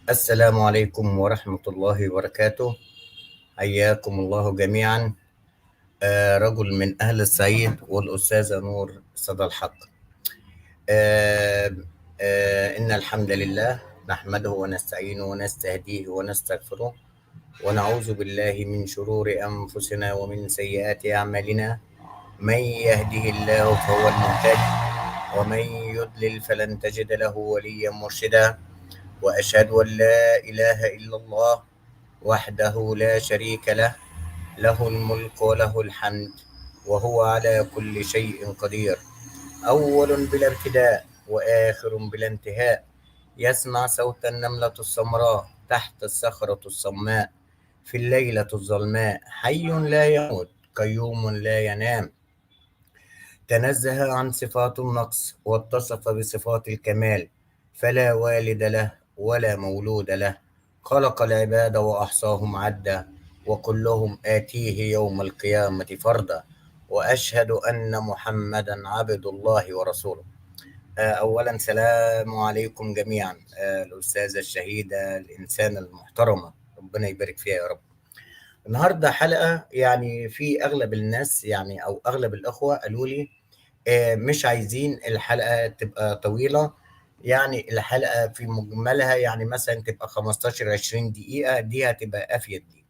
السلام عليكم ورحمة الله وبركاته. حياكم الله جميعا. رجل من أهل الصعيد والأستاذة نور صدى الحق. آه إن الحمد لله نحمده ونستعينه ونستهديه ونستغفره ونعوذ بالله من شرور أنفسنا ومن سيئات أعمالنا. من يهده الله فهو المهتد، ومن يضلل فلن تجد له وليا مرشدا. وأشهد أن لا إله إلا الله وحده لا شريك له، له الملك وله الحمد وهو على كل شيء قدير. أول بلا ابتداء وآخر بلا انتهاء. يسمع صوت النملة السمراء تحت الصخرة الصماء، في الليلة الظلماء. حي لا يموت، قيوم لا ينام. تنزه عن صفات النقص واتصف بصفات الكمال، فلا والد له ولا مولود له. خلق العباد وأحصاهم عدا، وكلهم آتيه يوم القيامة فردا. وأشهد أن محمدا عبد الله ورسوله. أولا سلام عليكم جميعا. الأستاذة الشهيدة الإنسانة المحترمة، ربنا يبارك فيها يا رب. النهارده حلقة، يعني في أغلب الناس يعني أو أغلب الأخوة قالوا لي مش عايزين الحلقة تبقى طويلة. يعني الحلقة في مجملها يعني مثلا تبقى 15 20 دقيقة، دي هتبقى أفيد دي.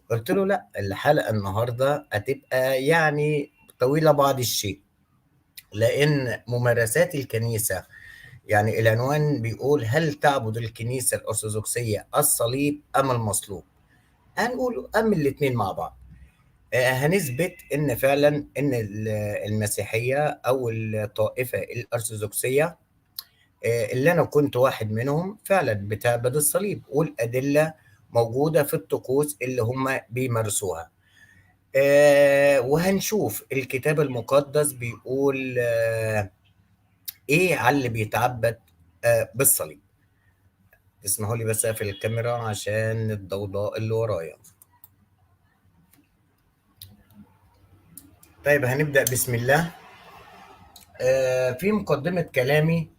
قلت له لا، الحلقة النهاردة هتبقى يعني طويلة بعض الشيء، لأن ممارسات الكنيسة، يعني العنوان بيقول: هل تعبد الكنيسة الأرثوذكسية الصليب أم المصلوب؟ هنقول أم الاتنين مع بعض. هنثبت ان فعلا ان المسيحيه او الطائفه الارثوذكسيه، اللي انا كنت واحد منهم، فعلا بتعبد الصليب، والادله موجوده في الطقوس اللي هم بيمارسوها. وهنشوف الكتاب المقدس بيقول ايه على اللي بيتعبد بالصليب. تسمحوا لي بس اقفل الكاميرا عشان الضوضاء اللي ورايا. طيب هنبدأ بسم الله. في مقدمة كلامي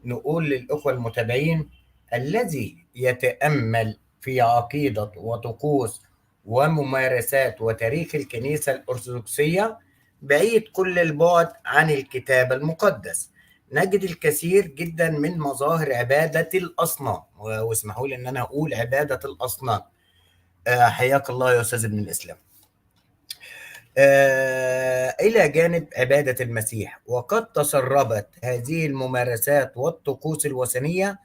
نقول للأخوة المتابعين: الذي يتأمل في عقيدة وطقوس وممارسات وتاريخ الكنيسة الأرثوذكسية بعيد كل البعد عن الكتاب المقدس، نجد الكثير جدا من مظاهر عبادة الأصنام. واسمحوا لي أن أنا أقول عبادة الأصنام. حياك الله يا أستاذ ابن الإسلام. إلى جانب عبادة المسيح، وقد تسربت هذه الممارسات والطقوس الوثنية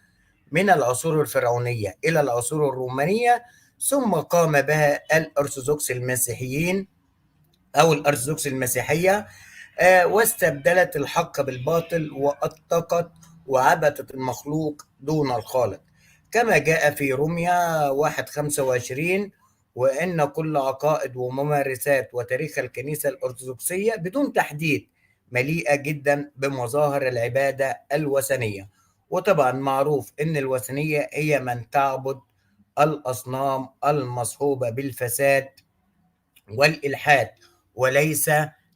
من العصور الفرعونية إلى العصور الرومانية، ثم قام بها الأرثوذكس المسيحيين أو الأرثوذكس المسيحية، واستبدلت الحق بالباطل وأطلقت وعبدت المخلوق دون الخالق، كما جاء في روميا 1:25: وإن كل عقائد وممارسات وتاريخ الكنيسة الأرثوذكسية بدون تحديد مليئة جدا بمظاهر العبادة الوثنية. وطبعا معروف إن الوثنية هي من تعبد الأصنام المصحوبة بالفساد والإلحاد، وليس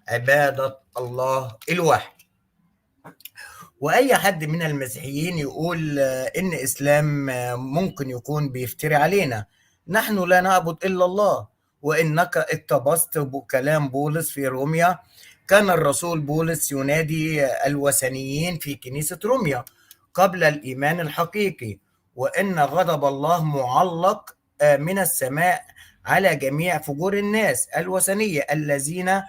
عبادة الله الواحد. وأي حد من المسيحيين يقول إن إسلام ممكن يكون بيفتري علينا. نحن لا نعبد إلا الله. وإنك اقتبست بكلام بولس في روميا. كان الرسول بولس ينادي الوثنيين في كنيسة روميا قبل الإيمان الحقيقي، وإن غضب الله معلق من السماء على جميع فجور الناس الوثنية الذين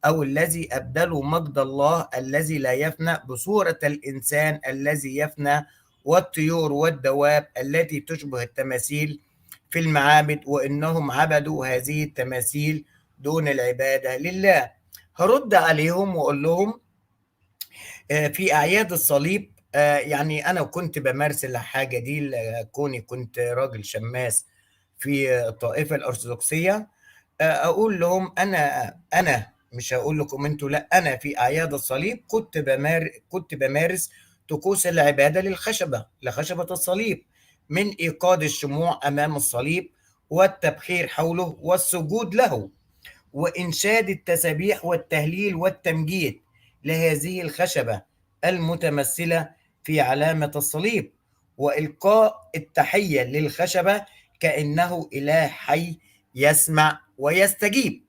أو الذي أبدلوا مجد الله الذي لا يفنى بصورة الإنسان الذي يفنى، والطيور والدواب التي تشبه التماثيل في المعابد، وإنهم عبدوا هذه التماثيل دون العبادة لله. هرد عليهم وأقول لهم في أعياد الصليب، يعني أنا كنت بمارس الحاجة دي كوني كنت راجل شماس في الطائفة الأرثوذكسية. اقول لهم انا مش هقول لكم انتوا، لا، انا في اعياد الصليب كنت بمارس طقوس العباده لخشبه الصليب، من ايقاد الشموع امام الصليب والتبخير حوله والسجود له، وانشاد التسابيح والتهليل والتمجيد لهذه الخشبه المتمثله في علامه الصليب. وإلقاء التحية للخشبة كأنه إله حي يسمع ويستجيب.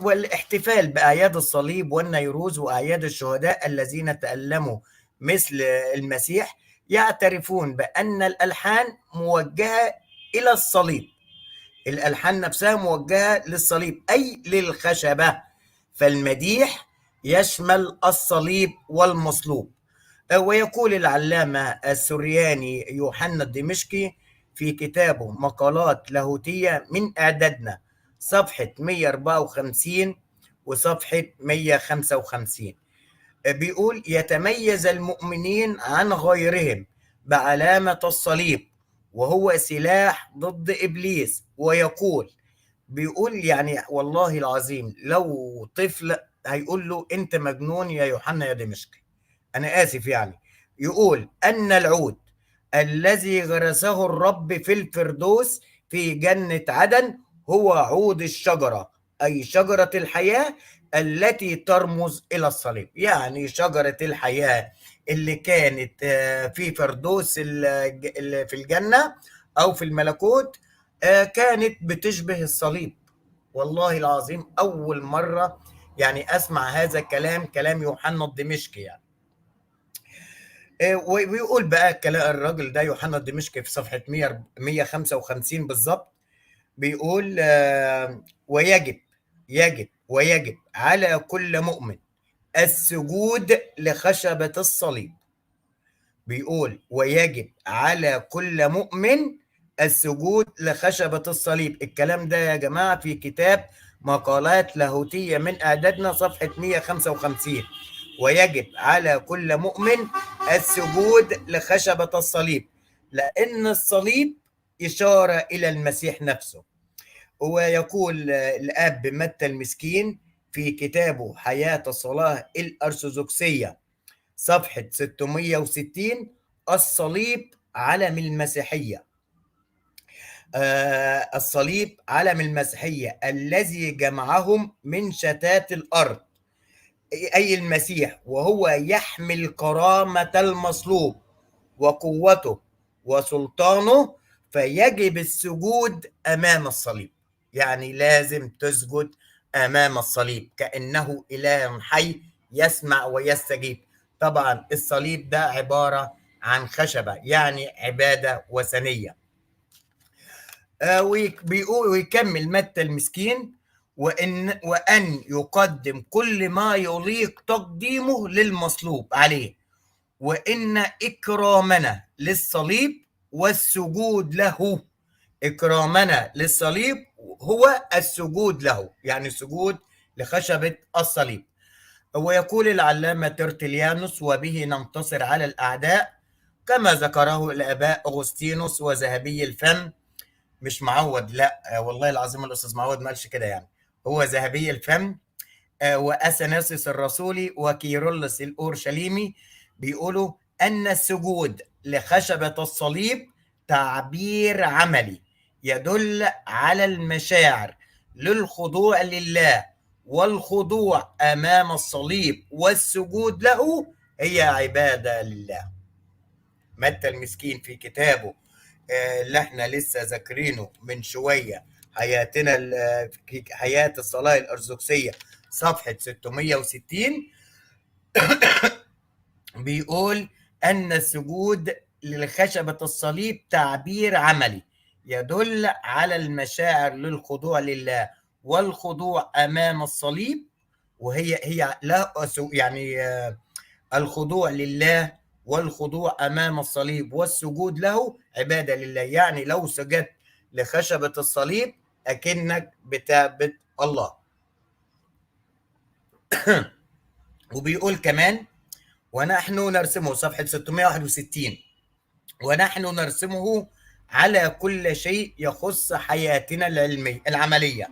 والاحتفال بأعياد الصليب والنيروز وأعياد الشهداء الذين تألموا مثل المسيح يعترفون بأن الألحان موجهة إلى الصليب. الألحان نفسها موجهة للصليب أي للخشبة، فالمديح يشمل الصليب والمصلوب. ويقول العلامة السرياني يوحنا الدمشقي في كتابه مقالات لاهوتية من إعدادنا صفحة 154 وصفحة 155، بيقول: يتميز المؤمنين عن غيرهم بعلامة الصليب وهو سلاح ضد إبليس. ويقول، بيقول يعني والله العظيم لو طفل هيقول له أنت مجنون يا يوحنا يا دمشقي، أنا آسف يعني، يقول أن العود الذي غرسه الرب في الفردوس في جنة عدن هو عود الشجرة، أي شجرة الحياة التي ترمز إلى الصليب. يعني شجرة الحياة اللي كانت في فردوس في الجنة أو في الملكوت كانت بتشبه الصليب. والله العظيم أول مرة يعني أسمع هذا الكلام، كلام يوحنا الدمشقي يعني. ويقول بقى كلام الراجل ده يوحنا الدمشقي في صفحة 155 بالظبط، بيقول ويجب على كل مؤمن السجود لخشبة الصليب. بيقول ويجب على كل مؤمن السجود لخشبة الصليب. الكلام ده يا جماعة في كتاب مقالات لاهوتية من إعدادنا صفحة 155. ويجب على كل مؤمن السجود لخشبة الصليب، لأن الصليب إشارة إلى المسيح نفسه. ويقول الأب متى المسكين في كتابه حياة الصلاة الأرثوذكسية صفحة 660: الصليب علم المسيحية. الصليب علم المسيحية الذي جمعهم من شتات الأرض، أي المسيح، وهو يحمل كرامة المصلوب وقوته وسلطانه، فيجب السجود أمام الصليب. يعني لازم تسجد أمام الصليب كأنه إله حي يسمع ويستجيب. طبعا الصليب ده عبارة عن خشبة، يعني عبادة وثنية. ويكمل متى المسكين: وأن يقدم كل ما يليق تقديمه للمصلوب عليه، وإن إكرامنا للصليب والسجود له، إكرامنا للصليب هو السجود له، يعني السجود لخشبة الصليب. ويقول العلامة ترتليانوس: وبه ننتصر على الأعداء، كما ذكره الآباء أغسطينوس وذهبي الفم. مش معود، لا والله العظيم الأستاذ معود ما قالش كده، يعني هو ذهبي الفم وأثناسيوس الرسولي وكيرلس الأورشليمي بيقولوا أن السجود لخشبة الصليب تعبير عملي يدل على المشاعر للخضوع لله، والخضوع أمام الصليب والسجود له هي عبادة لله. متى المسكين في كتابه اللي احنا لسه ذاكرينه من شوية، حياتنا حياة الصلاة الأرثوذكسية صفحة 660، بيقول أن السجود لخشبة الصليب تعبير عملي يدل على المشاعر للخضوع لله والخضوع أمام الصليب، وهي لا يعني الخضوع لله والخضوع أمام الصليب والسجود له عبادة لله. يعني لو سجدت لخشبة الصليب أكنك بتعبد الله. وبيقول كمان: ونحن نرسمه صفحة 661: ونحن نرسمه على كل شيء يخص حياتنا العملية.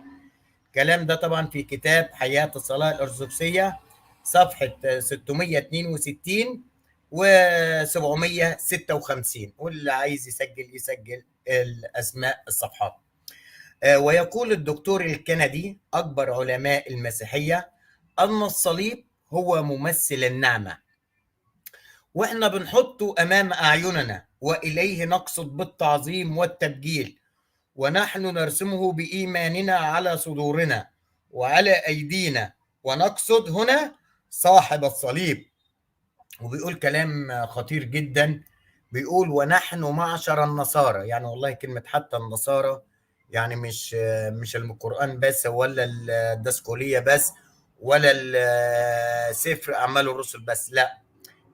الكلام ده طبعا في كتاب حياة الصلاة الأرثوذكسية صفحة 662 و 756، واللي عايز يسجل الأسماء الصفحات. ويقول الدكتور الكندي أكبر علماء المسيحية أن الصليب هو ممثل النعمة، واحنا بنحطه امام اعيننا واليه نقصد بالتعظيم والتبجيل، ونحن نرسمه بايماننا على صدورنا وعلى ايدينا، ونقصد هنا صاحب الصليب. وبيقول كلام خطير جدا، بيقول ونحن معشر النصارى، يعني والله كلمة حتى النصارى يعني مش القرآن بس ولا الدسكولية بس ولا سفر أعمال الرسل بس، لا،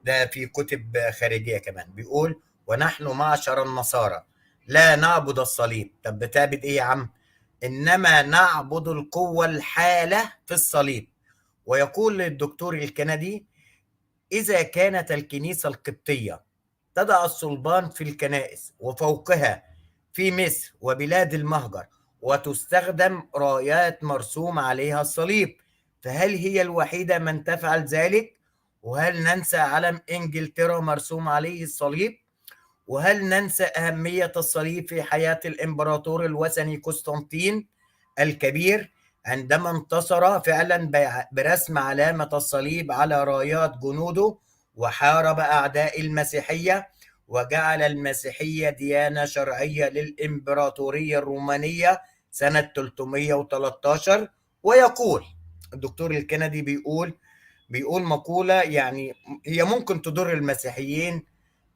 ده في كتب خارجية كمان. بيقول ونحن معشر النصارى لا نعبد الصليب. طب بتعبد ايه يا عم؟ انما نعبد القوة الحالة في الصليب. ويقول الدكتور الكندي: إذا كانت الكنيسة القبطية تضع الصلبان في الكنائس وفوقها في مصر وبلاد المهجر وتستخدم رايات مرسوم عليها الصليب، فهل هي الوحيدة من تفعل ذلك؟ وهل ننسى علم إنجلترا مرسوم عليه الصليب؟ وهل ننسى أهمية الصليب في حياة الإمبراطور الوثني قسطنطين الكبير عندما انتصر فعلا برسم علامة الصليب على رايات جنوده وحارب أعداء المسيحية وجعل المسيحية ديانة شرعية للإمبراطورية الرومانية سنة 313؟ ويقول الدكتور الكندي، بيقول مقولة يعني هي ممكن تضر المسيحيين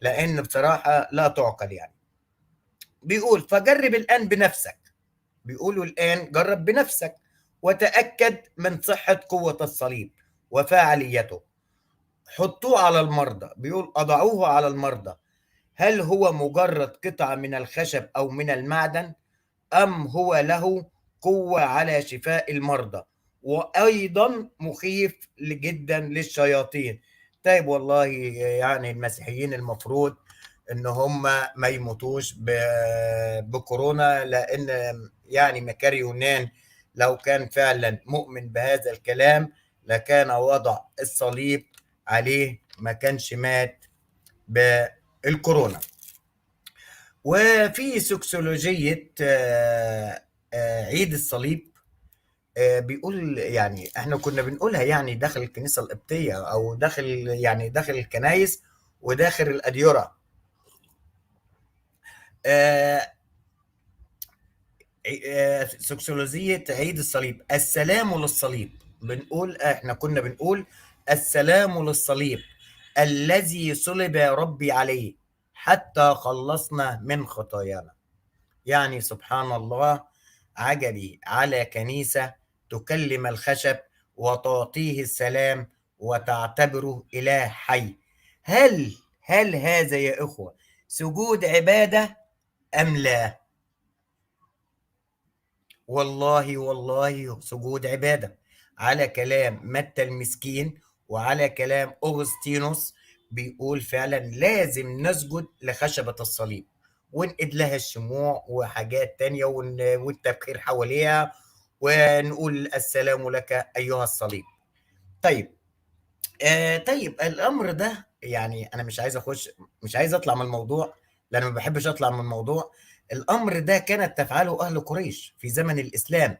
لأن بصراحة لا تعقل يعني. بيقول فجرب الآن بنفسك، بيقولوا الآن جرب بنفسك وتأكد من صحة قوة الصليب وفاعليته. حطوه على المرضى، بيقول أضعوه على المرضى، هل هو مجرد قطعة من الخشب أو من المعدن، أم هو له قوة على شفاء المرضى وأيضا مخيف جدا للشياطين؟ طيب والله يعني المسيحيين المفروض ان هم ما يموتوش بكورونا، لان يعني مكاري يونان لو كان فعلا مؤمن بهذا الكلام لكان وضع الصليب عليه، ما كانش مات بالكورونا. وفي سكسولوجية عيد الصليب، بيقول يعني احنا كنا بنقولها يعني داخل الكنيسة القبطية او داخل يعني داخل الكنايس وداخل الأديرة. آه، سكسولوجية عيد الصليب، السلام للصليب. احنا كنا بنقول السلام للصليب الذي صلب ربي عليه حتى خلصنا من خطايانا. يعني سبحان الله، عجبي على كنيسة تكلم الخشب وتعطيه السلام وتعتبره إله حي. هل هذا يا إخوة سجود عبادة أم لا؟ والله سجود عبادة على كلام متى المسكين وعلى كلام أغسطينوس. بيقول فعلا لازم نسجد لخشبة الصليب ونقد لها الشموع وحاجات تانية والتبخير حواليها ونقول السلام لك أيها الصليب. طيب طيب الأمر ده يعني أنا مش عايز أطلع من الموضوع لأن ما بحبش أطلع من الموضوع. الأمر ده كانت تفعله أهل قريش في زمن الإسلام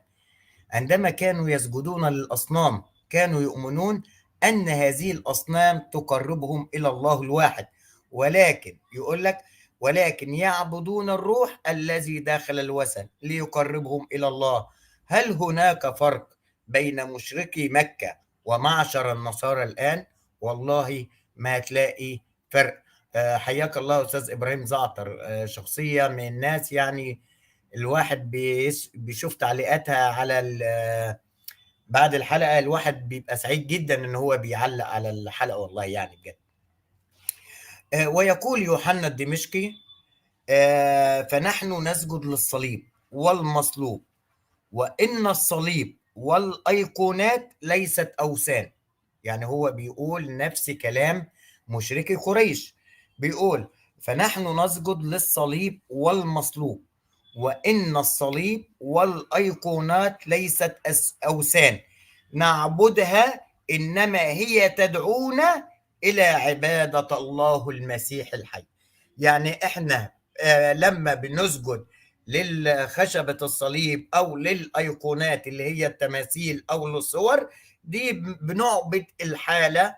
عندما كانوا يسجدون للأصنام، كانوا يؤمنون أن هذه الأصنام تقربهم إلى الله الواحد، ولكن يقول لك ولكن يعبدون الروح الذي داخل الوثن ليقربهم إلى الله. هل هناك فرق بين مشركي مكة ومعشر النصارى الآن؟ والله ما هتلاقي فرق. حياك الله أستاذ إبراهيم زعتر، شخصية من الناس يعني الواحد بيشوف تعليقاتها على بعد الحلقة، الواحد بيبقى سعيد جدا ان هو بيعلق على الحلقة والله يعني بجد. ويقول يوحنا الدمشقي فنحن نسجد للصليب والمصلوب، وإن الصليب والأيقونات ليست أوثان. يعني هو بيقول نفس كلام مشركي قريش، بيقول فنحن نسجد للصليب والمصلوب وإن الصليب والأيقونات ليست أوثان نعبدها، إنما هي تدعونا إلى عبادة الله المسيح الحي. يعني إحنا لما بنسجد للخشبة الصليب أو للأيقونات اللي هي التماثيل أو الصور دي، بنعبد الحالة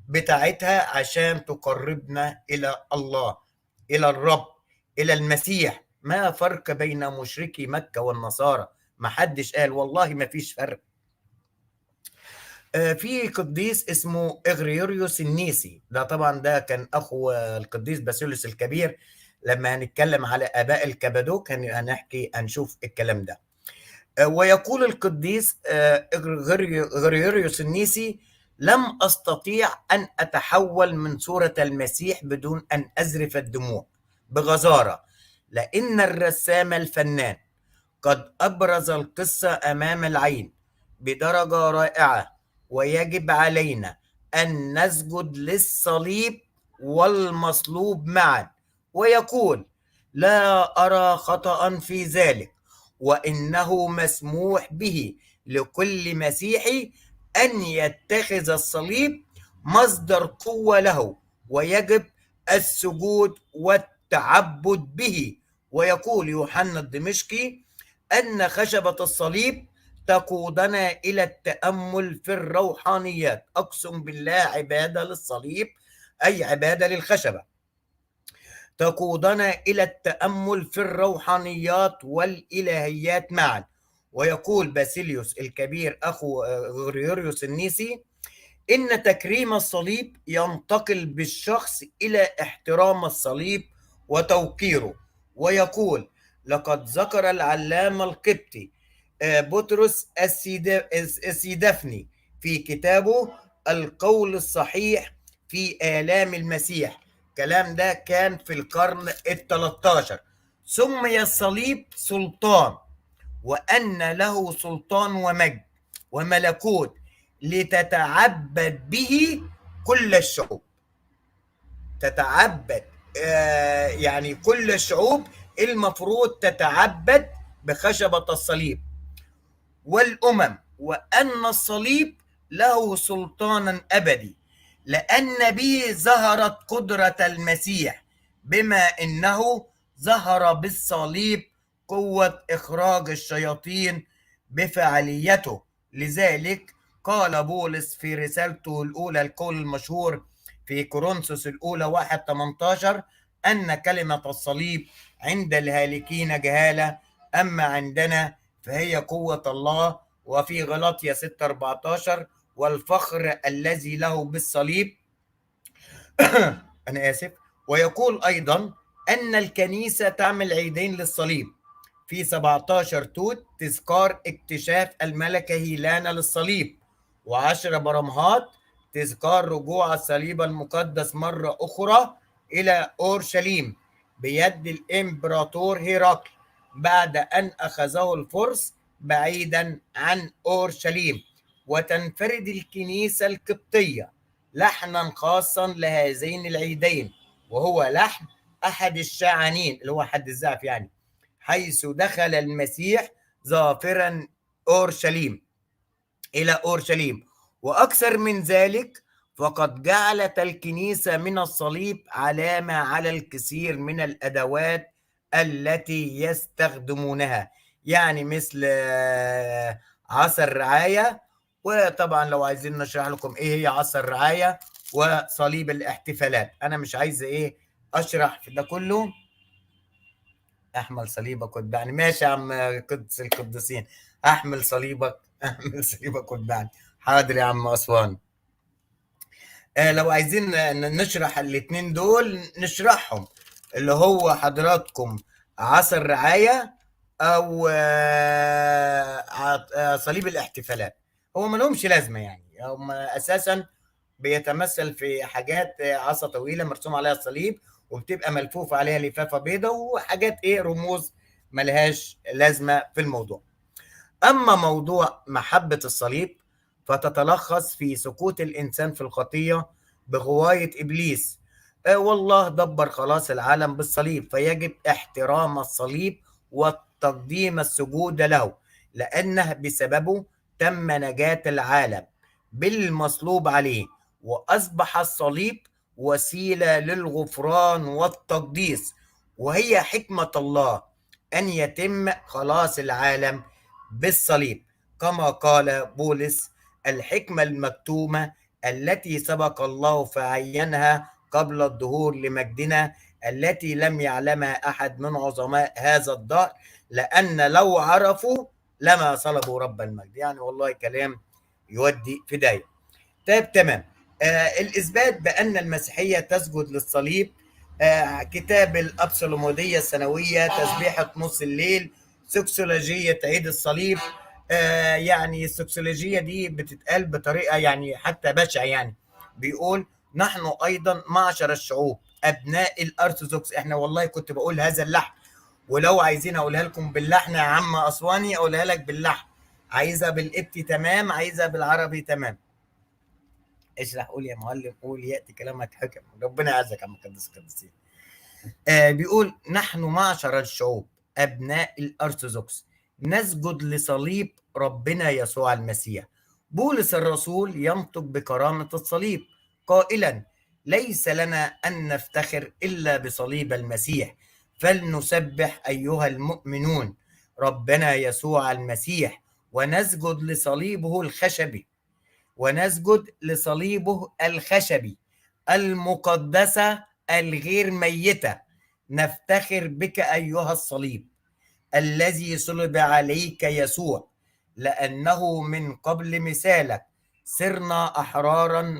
بتاعتها عشان تقربنا إلى الله، إلى الرب، إلى المسيح. ما فرق بين مشركي مكة والنصارى؟ ما حدش قال، والله ما فيش فرق. في قديس اسمه إغريوريوس النيسي، ده طبعا ده كان أخو القديس باسيليوس الكبير. لما هنتكلم على آباء الكبادوك هنشوف الكلام ده. ويقول القديس غريغوريوس النيسي: لم أستطيع أن أتحول من صورة المسيح بدون أن أزرف الدموع بغزارة، لأن الرسام الفنان قد أبرز القصة أمام العين بدرجة رائعة، ويجب علينا أن نسجد للصليب والمصلوب معا. ويقول: لا أرى خطأ في ذلك، وإنه مسموح به لكل مسيحي أن يتخذ الصليب مصدر قوة له، ويجب السجود والتعبد به. ويقول يوحنا الدمشقي أن خشبة الصليب تقودنا إلى التأمل في الروحانيات. أقسم بالله عبادة للصليب، أي عبادة للخشبة، تقودنا إلى التأمل في الروحانيات والإلهيات معا. ويقول باسيليوس الكبير أخو غريغوريوس النيسي: إن تكريم الصليب ينتقل بالشخص إلى احترام الصليب وتوقيره. ويقول: لقد ذكر العلامة القبطي بطرس السيدفني في كتابه القول الصحيح في آلام المسيح، كلام ده كان في القرن ال13، سمي الصليب سلطان، وأن له سلطان ومجد وملكوت لتتعبد به كل الشعوب. تتعبد، يعني كل الشعوب المفروض تتعبد بخشبة الصليب والأمم، وأن الصليب له سلطانا أبدي، لأن به ظهرت قدرة المسيح، بما أنه ظهر بالصليب قوة إخراج الشياطين بفعاليته. لذلك قال بولس في رسالته الأولى، القول المشهور في كورنثوس الأولى 1:18: أن كلمة الصليب عند الهالكين جهالة، أما عندنا فهي قوة الله. وفي غلاطيا 6:14: والفخر الذي له بالصليب أنا آسف. ويقول أيضا أن الكنيسة تعمل عيدين للصليب: في 17 توت تذكار اكتشاف الملكة هيلانا للصليب، و10 برمهات تذكار رجوع الصليب المقدس مرة أخرى إلى أورشليم بيد الإمبراطور هيراقل بعد أن أخذه الفرس بعيدا عن أورشليم. وتنفرد الكنيسة القبطية لحنا خاصا لهذين العيدين، وهو لحن أحد الشاعنين اللي هو حد الزعف يعني، حيث دخل المسيح ظافرا أورشليم إلى أورشليم. وأكثر من ذلك، فقد جعلت الكنيسة من الصليب علامة على الكثير من الأدوات التي يستخدمونها، يعني مثل عصا الرعاية. وطبعا لو عايزين نشرح لكم ايه هي عصا الرعاية وصليب الاحتفالات، انا مش عايز ايه اشرح في ده كله. احمل صليبك واتبعني، ماشي يا عم قدس القديسين، احمل صليبك احمل صليبك واتبعني. حاضر يا عم اسوان. لو عايزين نشرح الاتنين دول نشرحهم، اللي هو حضراتكم عصا الرعاية او صليب الاحتفالات. هو ما لهمش لازمة، يعني هم اساسا بيتمثل في حاجات عصا طويلة مرسوم عليها الصليب، وبتبقى ملفوف عليها لفافة بيضة، وحاجات ايه رموز ملهاش لازمة في الموضوع. أما موضوع محبة الصليب فتتلخص في سقوط الإنسان في الخطية بغواية إبليس. والله دبر خلاص العالم بالصليب، فيجب احترام الصليب وتقديم السجود له، لأنه بسببه تم نجاة العالم بالمصلوب عليه، وأصبح الصليب وسيلة للغفران والتقديس. وهي حكمة الله أن يتم خلاص العالم بالصليب، كما قال بولس: الحكمة المكتومة التي سبق الله فعينها قبل الظهور لمجدنا، التي لم يعلمها أحد من عظماء هذا الدهر، لأن لو عرفوا لما صلبوا رب المجد. يعني والله كلام يودي في داية. طيب تمام. الإثبات بأن المسيحية تسجد للصليب، كتاب الأبصلمودية السنوية، تسبيحة نص الليل، سكسولوجية عيد الصليب. يعني السكسولوجية دي بتتقال بطريقة يعني حتى بشعة، يعني بيقول نحن أيضا معشر الشعوب أبناء الأرثوذكس. إحنا والله كنت بقول هذا اللحن، ولو عايزين أقولها لكم باللحن يا عم أسواني أقولها لك باللحن، عايزها بالقبطي تمام، عايزها بالعربي تمام. اشرح، قول يا معلم، قول ياتي كلامك حكم. ربنا يعزك يا عم قدس القديسين. بيقول نحن معشر الشعوب ابناء الارثوذكس نسجد لصليب ربنا يسوع المسيح. بولس الرسول ينطق بكرامه الصليب قائلا ليس لنا ان نفتخر الا بصليب المسيح، فلنسبح ايها المؤمنون ربنا يسوع المسيح ونسجد لصليبه الخشبي، ونسجد لصليبه الخشبي المقدسة الغير ميتة. نفتخر بك أيها الصليب الذي صلب عليك يسوع، لأنه من قبل مثالك صرنا أحرارا،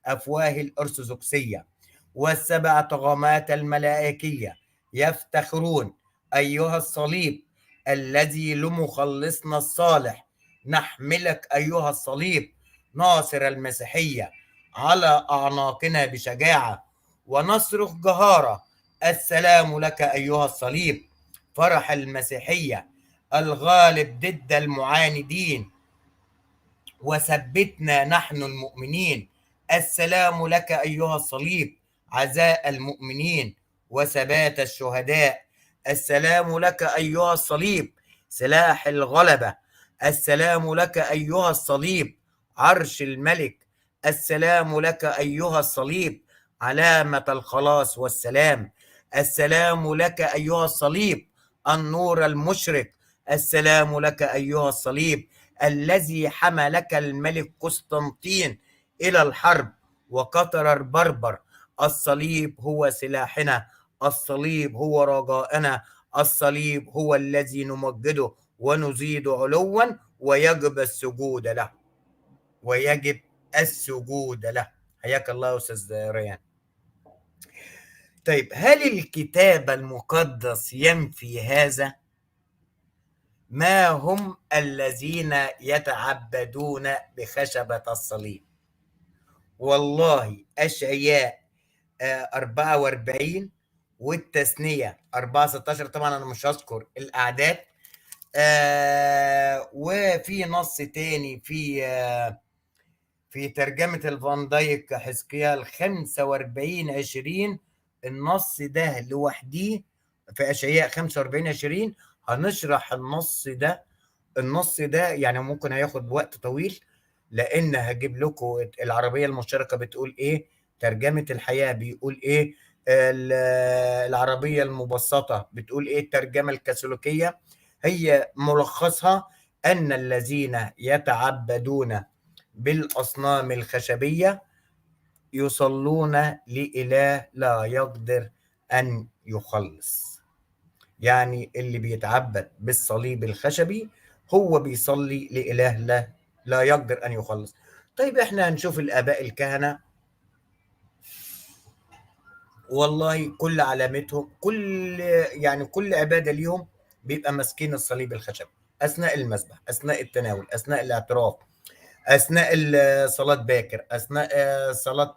أفواه الأرثوذكسية والسبع طغمات الملائكية يفتخرون أيها الصليب الذي لمخلصنا الصالح. نحملك أيها الصليب ناصر المسيحية على أعناقنا بشجاعة، ونصرخ جهارة السلام لك أيها الصليب فرح المسيحية الغالب ضد المعاندين، وثبتنا نحن المؤمنين. السلام لك أيها الصليب عزاء المؤمنين وثبات الشهداء. السلام لك أيها الصليب سلاح الغلبة. السلام لك أيها الصليب عرش الملك. السلام لك أيها الصليب علامة الخلاص والسلام. السلام لك أيها الصليب النور المشرق. السلام لك أيها الصليب الذي حملك الملك قسطنطين إلى الحرب وقطر البربر. الصليب هو سلاحنا، الصليب هو رجاءنا، الصليب هو الذي نمجده ونزيد علوا، ويجب السجود له، ويجب السجود له. حياك الله يا أستاذ ريان. طيب، هل الكتاب المقدس ينفي هذا؟ ما هم الذين يتعبدون بخشبة الصليب؟ والله أشعياء 44 والتثنية 4:16. طبعا أنا مش هذكر الأعداد. وفي نص تاني في ترجمة الفان دايك حزقيال 45:20. النص ده لوحديه في أشعياء 45:20. هنشرح النص ده يعني ممكن هياخد وقت طويل، لان هجيب لكم العربيه المشتركه بتقول ايه، ترجمه الحياه بيقول ايه، العربيه المبسطه بتقول ايه، الترجمه الكاثوليكيه هي ملخصها ان الذين يتعبدون بالاصنام الخشبيه يصلون لاله لا يقدر ان يخلص. يعني اللي بيتعبد بالصليب الخشبي هو بيصلي لإله لا يقدر أن يخلص. طيب احنا هنشوف الآباء الكهنة، والله كل علامتهم كل عبادة ليهم بيبقى ماسكين الصليب الخشبي أثناء المذبح، أثناء التناول، أثناء الاعتراف، أثناء الصلاة باكر، أثناء صلاة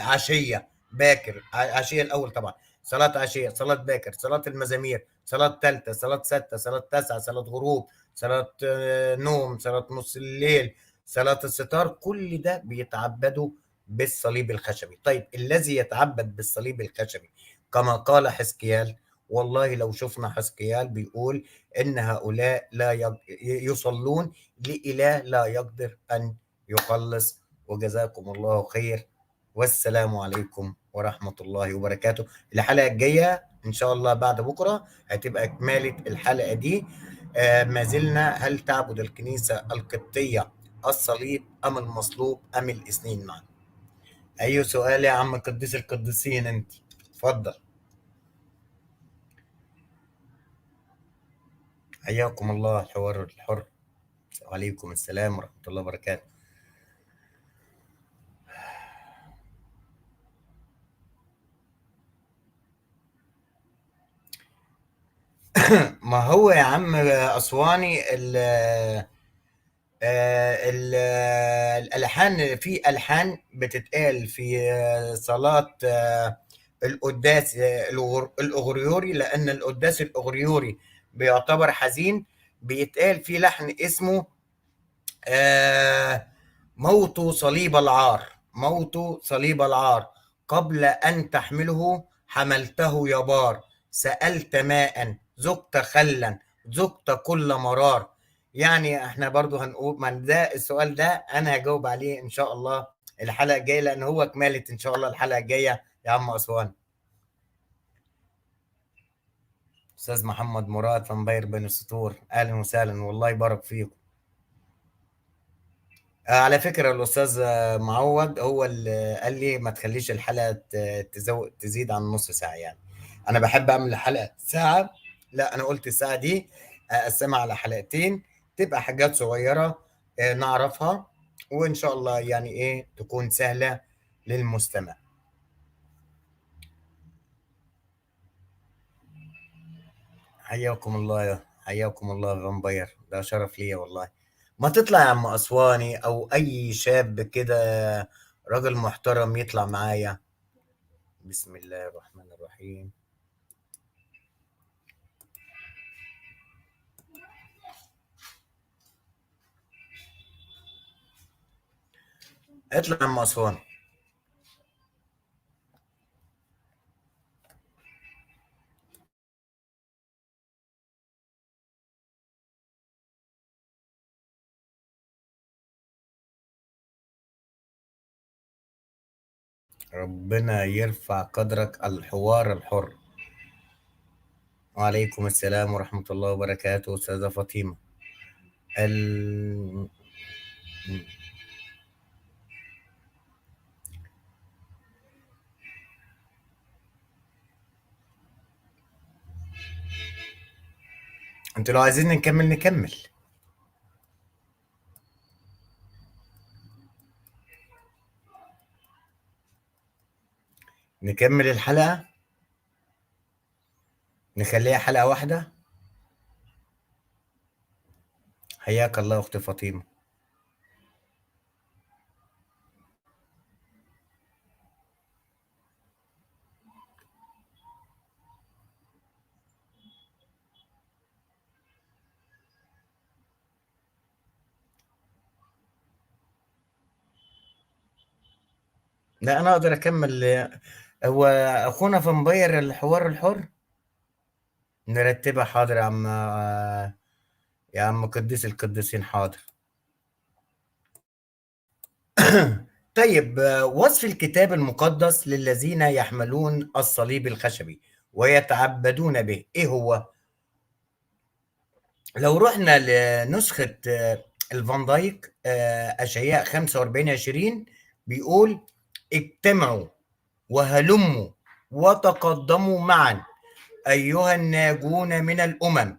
عشية باكر، عشية الأول طبعا، صلاة عشية، صلاة باكر، صلاة المزامير، صلاة ثالثة، صلاة ستة، صلاة تسعة، صلاة غروب، صلاة نوم، صلاة نص الليل، صلاة الستار، كل ده بيتعبدوا بالصليب الخشبي. طيب الذي يتعبد بالصليب الخشبي كما قال حزقيال، والله لو شفنا حزقيال بيقول إن هؤلاء لا يصلون لإله لا يقدر أن يخلص. وجزاكم الله خير، والسلام عليكم ورحمة الله وبركاته. الحلقة الجاية إن شاء الله بعد بكرة هتبقى إكمالة الحلقة دي. ما زلنا هل تعبد الكنيسة القبطية الصليب أم المصلوب أم الاثنين معا؟ أي سؤال يا عم قديس القديسين أنت؟ اتفضل. حياكم الله الحوار الحر. وعليكم السلام ورحمة الله وبركاته. ما هو يا عم أسواني الألحان، في ألحان بتتقال في صلاة القداس الأغريوري، لأن القداس الأغريوري بيعتبر حزين. بيتقال في لحن اسمه آه، موت صليب العار، موت صليب العار، قبل أن تحمله حملته يا بار، سألت ماء ذقت خلا ذقت كل مرار. يعني احنا برضو هنقول من ده السؤال ده انا هجاوب عليه ان شاء الله الحلقة الجاية، لان هو كمالة ان شاء الله الحلقة الجاية يا عم اسوان. استاذ محمد مراد فامباير بين السطور، اهلا وسهلا والله يبارك فيكم. على فكرة الأستاذ معوض هو اللي قال لي ما تخليش الحلقة تزيد عن نص ساعة يعني. أنا بحب أعمل الحلقة ساعة، لا أنا قلت الساعة دي أقسمها على حلقتين، تبقى حاجات صغيرة نعرفها، وإن شاء الله يعني إيه تكون سهلة للمستمع. حياكم الله حياكم الله يا فامباير، ده شرف ليا والله. ما تطلع يا عم أسواني أو أي شاب كده راجل محترم يطلع معايا. بسم الله الرحمن الرحيم. اطلع من أسوان. ربنا يرفع قدرك، الحوار الحر. وعليكم السلام ورحمة الله وبركاته أستاذة فاطمة. ال... انتوا لو عايزين نكمل نكمل. نكمل الحلقة، نخليها حلقة واحدة. حياك الله أختي فاطمة. لا أنا أقدر أكمل. هو أخونا فامباير الحوار الحر نرتبها. حاضر يا عم، يا عم قديس القديسين، حاضر. طيب وصف الكتاب المقدس للذين يحملون الصليب الخشبي ويتعبدون به ايه هو؟ لو رحنا لنسخة الفان دايك أشعياء 45:20 بيقول: اجتمعوا وهلموا وتقدموا معا أيها الناجون من الأمم،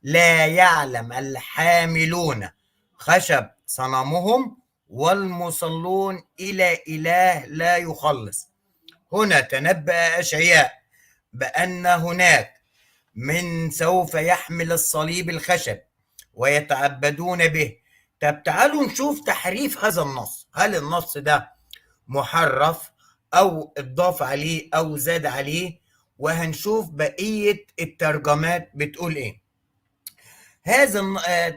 لا يعلم الحاملون خشب صنمهم والمصلون إلى إله لا يخلص. هنا تنبأ أشعياء بأن هناك من سوف يحمل الصليب الخشب ويتعبدون به. طب تعالوا نشوف تحريف هذا النص، هل النص ده محرف أو اضاف عليه أو زاد عليه؟ وهنشوف بقية الترجمات بتقول إيه.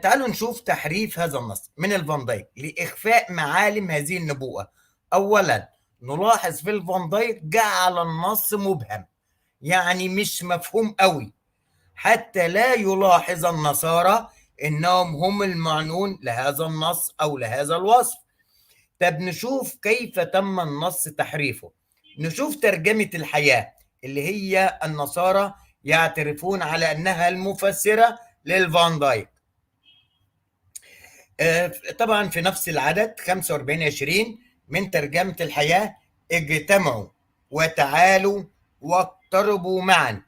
تعالوا نشوف تحريف هذا النص من الفان دايك لإخفاء معالم هذه النبوءة. أولا نلاحظ في الفان دايك جعل النص مبهم، يعني مش مفهوم قوي، حتى لا يلاحظ النصارى انهم هم المعنون لهذا النص او لهذا الوصف. طب نشوف كيف تم النص تحريفه. نشوف ترجمة الحياة اللي هي النصارى يعترفون على انها المفسرة للفان دايك. طبعا في نفس العدد 45 20 من ترجمة الحياة: اجتمعوا وتعالوا واقتربوا معا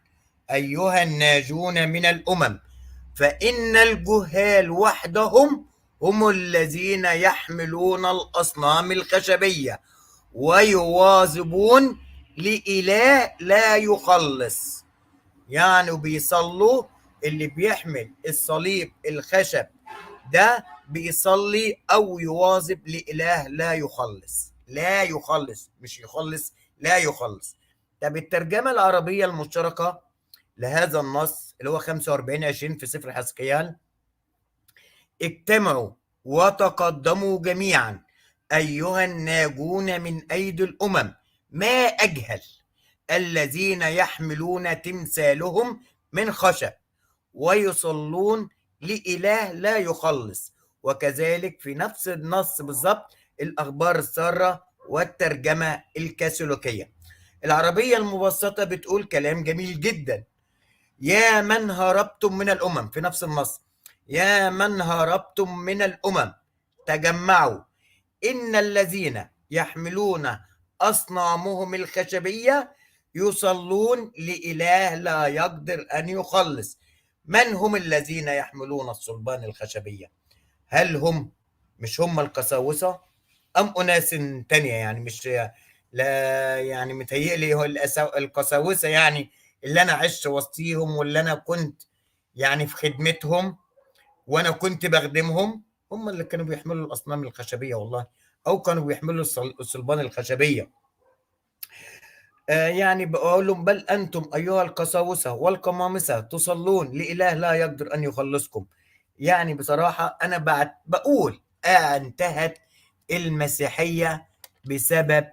أيها الناجون من الأمم، فإن الجهال وحدهم هم الذين يحملون الأصنام الخشبية ويواظبون لإله لا يخلص. يعني بيصلوا، اللي بيحمل الصليب الخشب ده بيصلي او يواظب لإله لا يخلص. لا يخلص، مش يخلص، لا يخلص. طب الترجمة العربية المشتركة لهذا النص اللي هو 45 20 في سفر حزقيال: اجتمعوا وتقدموا جميعا أيها الناجون من أيدي الأمم، ما أجهل الذين يحملون تمثالهم من خشب ويصلون لإله لا يخلص. وكذلك في نفس النص بالضبط الأخبار السارة والترجمة الكاثوليكية. العربية المبسطة بتقول كلام جميل جدا: يا من هربتم من الأمم، في نفس النص: يا من هربتم من الأمم تجمعوا، إن الذين يحملون أصنامهم الخشبية يصلون لإله لا يقدر أن يخلص. من هم الذين يحملون الصلبان الخشبية؟ هل هم، مش هم القساوسة، أم أناس تانية؟ يعني مش، لا يعني متهيئلي هو القساوسة يعني اللي أنا عشت وسطيهم واللي أنا كنت يعني في خدمتهم وأنا كنت بخدمهم، هم اللي كانوا بيحملوا الأصنام الخشبية والله، أو كانوا بيحملوا الصلبان الخشبية. يعني بقول لهم: بل أنتم أيها القساوسة والقمامسة تصلون لإله لا يقدر أن يخلصكم. يعني بصراحة أنا بعد بقول انتهت المسيحية بسبب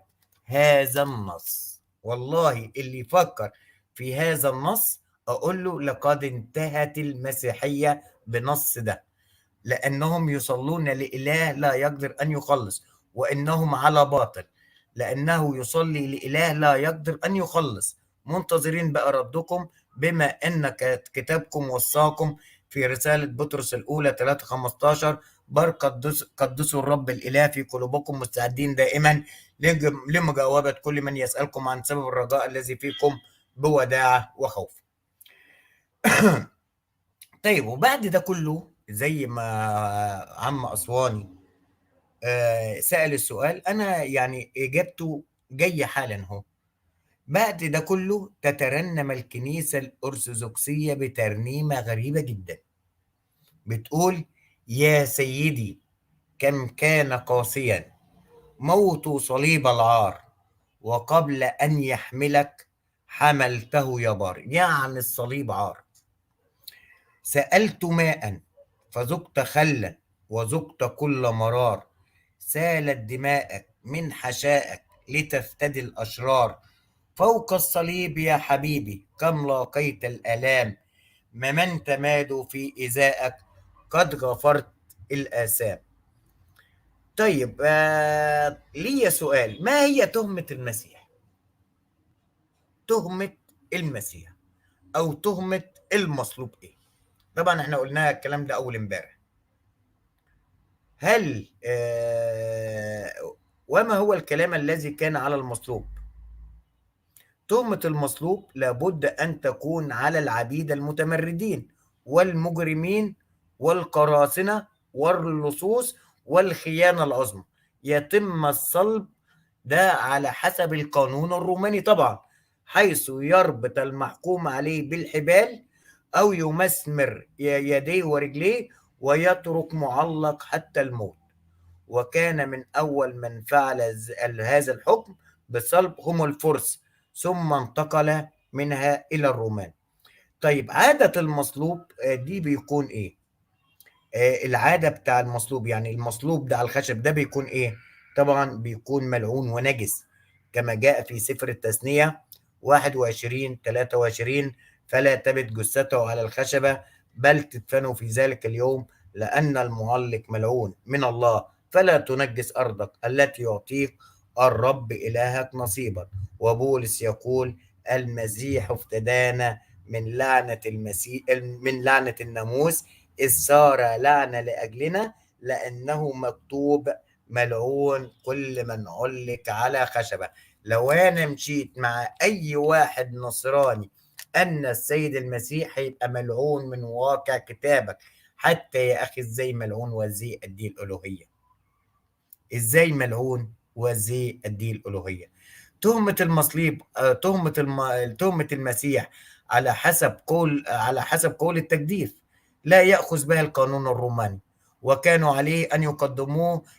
هذا النص. والله اللي يفكر في هذا النص أقول له لقد انتهت المسيحية بنص ده، لأنهم يصلون لإله لا يقدر أن يخلص، وإنهم على باطل، لأنه يصلي لإله لا يقدر أن يخلص. منتظرين بقى ردكم، بما أن كتابكم وصاكم في رسالة بطرس الأولى 3:15: بل قدسوا الرب الإله في قلوبكم مستعدين دائما لمجاوبة كل من يسألكم عن سبب الرجاء الذي فيكم بوداعة وخوف. طيب وبعد ده كله زي ما عم أسواني سأل السؤال، أنا يعني إجابته جاية حالا أهو. بعد ده كله تترنم الكنيسة الأرثوذكسية بترنيمة غريبة جدا بتقول: يا سيدي كم كان قاسيا موت صليب العار، وقبل أن يحملك حملته يا بار. يعني الصليب عار. سألت ماء فذقت خلا وذقت كل مرار، سالت دماءك من حشائك لتفتدي الأشرار. فوق الصليب يا حبيبي كم لاقيت الآلام، ما من تمادوا في إزاءك قد غفرت الآثام. طيب لي سؤال: ما هي تهمة المسيح؟ تهمة المسيح أو تهمة المصلوب إيه؟ طبعا احنا قلنا الكلام ده أول امبارح. هل وما هو الكلام الذي كان على المصلوب؟ تهمة المصلوب لابد أن تكون على العبيد المتمردين والمجرمين والقراصنة واللصوص والخيانة العظمى. يتم الصلب ده على حسب القانون الروماني طبعا، حيث يربط المحكوم عليه بالحبال أو يمسمر يديه ورجليه ويترك معلق حتى الموت. وكان من أول من فعل هذا الحكم بالصلب هم الفرس، ثم انتقل منها إلى الرومان. طيب عادة المصلوب دي بيكون إيه؟ العادة بتاع المصلوب، يعني المصلوب ده على الخشب ده بيكون إيه؟ طبعا بيكون ملعون ونجس، كما جاء في سفر التثنية 21:23: فلا تبت جثته على الخشبة بل تدفنوا في ذلك اليوم، لأن المعلق ملعون من الله، فلا تنجس أرضك التي يعطيك الرب إلهك نصيبا. وبولس يقول: المسيح افتدانا من لعنة المسيح، من لعنة الناموس، إذ صار لعنة لأجلنا، لأنه مكتوب ملعون كل من علق على خشبة. لو أنا مشيت مع أي واحد نصراني أن السيد المسيح هيبقى ملعون من واقع كتابك. حتى يا أخي إزاي ملعون وإزاي أدي الألوهية؟ إزاي ملعون وإزاي أدي الألوهية؟ تهمة المصليب، تهمة المسيح على حسب قول التجديف لا يأخذ بها القانون الروماني، وكانوا عليه أن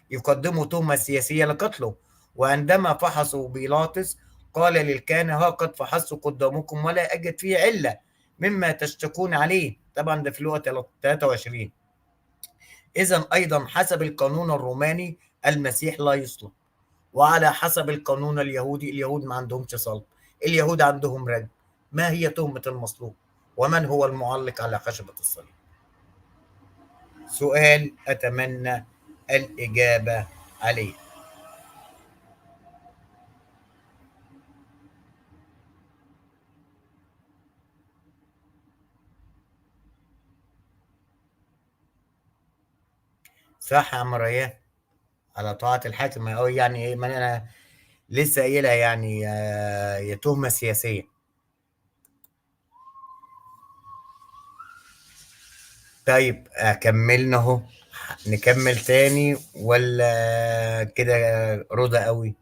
يقدموا تهمة سياسية لقتله. وعندما فحصوا بيلاطس قال للكهنة: ها قد فحصت قدامكم ولا أجد فيه علة مما تشتكون عليه. طبعا ده في لغة 23. إذا أيضا حسب القانون الروماني المسيح لا يصلب، وعلى حسب القانون اليهودي اليهود ما عندهمش صلب، اليهود عندهم رجم. ما هي تهمة المصلوب؟ ومن هو المعلق على خشبة الصليب؟ سؤال أتمنى الإجابة عليه. صح يا عم ريان، على طاعة الحاكم، أو يعني إيه، ما أنا لسه قايلها يعني يا تهمة سياسية. طيب كملنا اهو، نكمل تاني ولا كده رضا قوي؟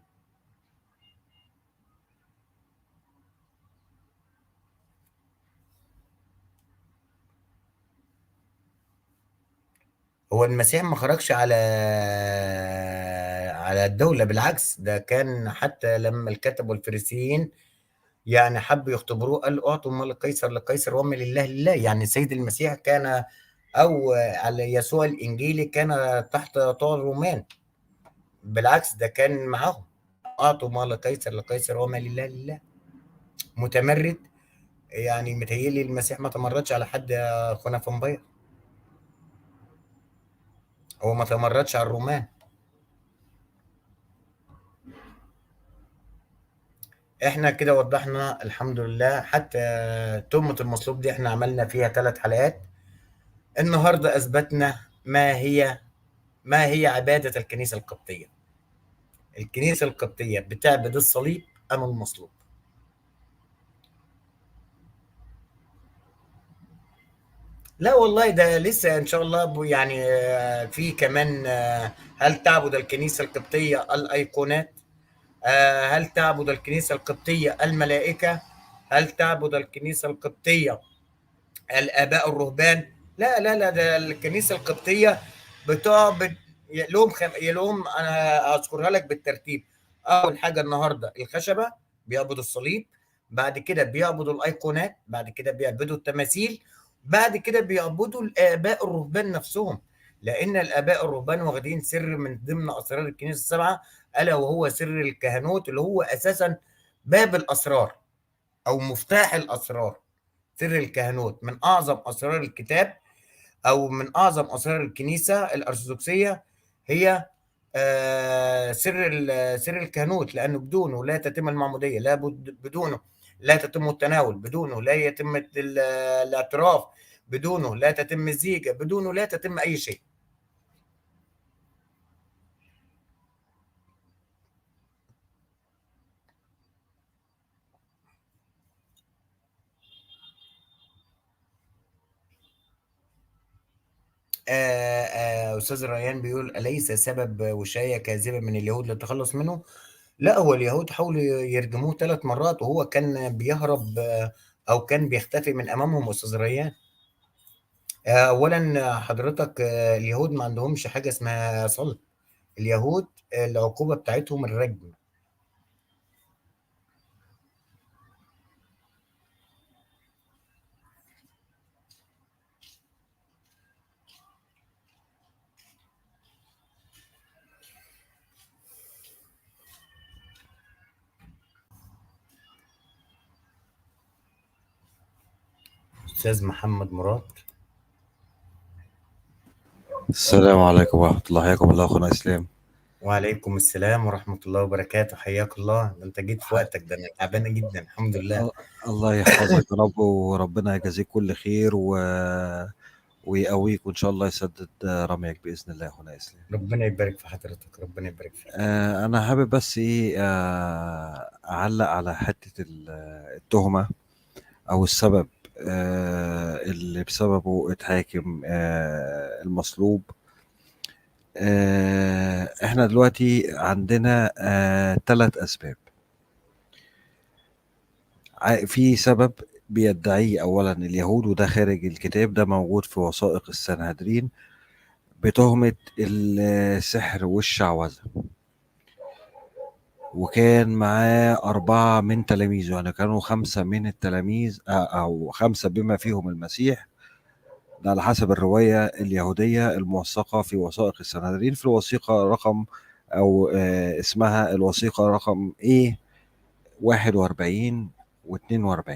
هو المسيح ما خرجش على الدولة، بالعكس ده كان حتى لما الكتب والفريسيين يعني حبوا يختبروه قال اعطوا ما لقيصر لقيصر وما لله لله. يعني السيد المسيح كان، او على يسوع الانجيلي، كان تحت طاع الرومان. بالعكس ده كان معاهم، اعطوا ما لقيصر لقيصر وما لله لله. متمرد؟ يعني متهيألي المسيح ما تمردش على حد يا اخونا فامباير، هو ما تمردش على الرومان. احنا كده وضحنا الحمد لله. حتى تهمة المصلوب دي احنا عملنا فيها 3 حلقات. النهارده اثبتنا ما هي عبادة الكنيسة القبطية. الكنيسة القبطية بتعبد الصليب ام المصلوب؟ لا والله ده لسه ان شاء الله يعني في كمان هل تعبد الكنيسة القبطية الايقونات؟ هل تعبد الكنيسة القبطية الملائكة؟ هل تعبد الكنيسة القبطية الآباء الرهبان؟ لا لا لا، ده الكنيسة القبطية بتعبد يلوم أنا أذكرها لك بالترتيب. أول حاجة النهاردة الخشبة، بيعبدوا الصليب. بعد كده بيعبدوا الأيقونات. بعد كده بيعبدوا التماثيل. بعد كده بيعبدوا الآباء الرهبان نفسهم، لأن الآباء الرهبان واخدين سر من ضمن أسرار الكنيسة السبعة، ألا وهو سر الكهنوت، اللي هو أساسا باب الأسرار أو مفتاح الأسرار. سر الكهنوت من أعظم أسرار الكتاب، أو من أعظم أسرار الكنيسة الأرثوذكسية. هي سر الكهنوت، لأنه بدونه لا تتم المعمودية، بدونه لا تتم التناول، بدونه لا يتم الاعتراف، بدونه لا تتم الزيجة، بدونه لا تتم أي شيء. أستاذ ريان بيقول: أليس سبب وشاية كاذبة من اليهود للتخلص منه؟ لا، هو اليهود حاولوا يرجموه 3 مرات وهو كان بيهرب، أو كان بيختفي من أمامهم أستاذ ريان. أولا حضرتك اليهود ما عندهمش حاجة اسمها صلب. اليهود العقوبة بتاعتهم الرجم. أستاذ محمد مراد. السلام عليكم ورحمة الله، حياكم الله أخونا إسلام. وعليكم السلام ورحمة الله وبركاته، حياك الله. ده أنت جيت في ح- وقتك، ده أنا تعبانة جدا الحمد لله. الله يحفظك يا رب، وربنا يجازيك كل خير ويقويك وإن شاء الله يسدد رميك بإذن الله يا أخونا إسلام. ربنا يبارك في حضرتك، ربنا يبارك فيك. أنا حابب بس إيه أعلق على حتة التهمة أو السبب اللي بسببه اتحاكم المصلوب. احنا دلوقتي عندنا 3 أسباب. في سبب بيدعيه أولا اليهود، وده خارج الكتاب، ده موجود في وثائق السنهدرين، بتهمة السحر والشعوذة. وكان معاه 4 من تلاميذه، يعني كانوا 5 من التلاميذ أو 5 بما فيهم المسيح. ده على حسب الرواية اليهودية الموثقة في وثائق السنهدرين، في الوثيقة رقم أو اسمها الوثيقة رقم إيه 41 و42.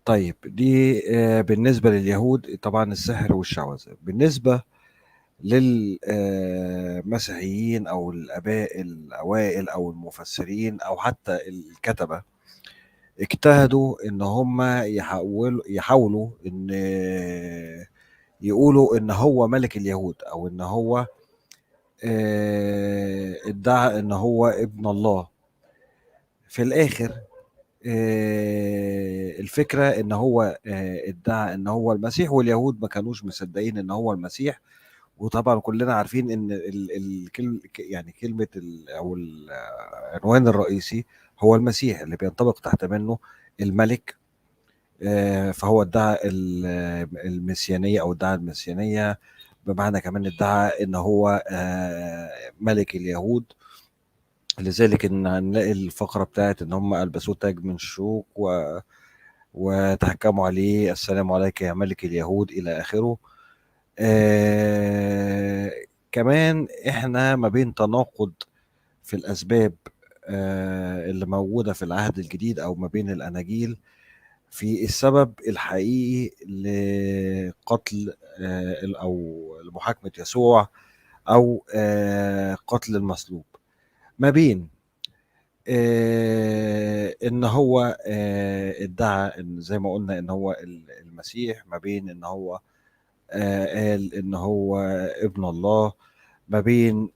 طيب دي بالنسبة لليهود طبعا السحر والشعوذة. بالنسبة للمسيحيين أو الآباء الأوائل أو المفسرين أو حتى الكتبة، اجتهدوا إن هم يحاولوا إن يقولوا إن هو ملك اليهود، أو إن هو ادعى إن هو ابن الله. في الآخر الفكرة إن هو ادعى إن هو المسيح، واليهود ما كانوش مصدقين إن هو المسيح. وطبعا كلنا عارفين إن يعني كلمة أو العنوان الرئيسي هو المسيح اللي بينطبق تحت منه الملك. فهو ادعى المسيانية أو ادعى المسيانية، بمعنى كمان ادعى إن هو ملك اليهود. لذلك إن هنلاقي الفقرة بتاعت إن هم ألبسوه تاج من شوك وتحكموا عليه السلام عليك يا ملك اليهود إلى آخره. كمان إحنا ما بين تناقض في الأسباب اللي موجودة في العهد الجديد أو ما بين الأناجيل في السبب الحقيقي لقتل أو لمحاكمة يسوع أو قتل المصلوب، ما بين ان هو ادعى ان زي ما قلنا ان هو المسيح، ما بين ان هو قال ان هو ابن الله، ما بين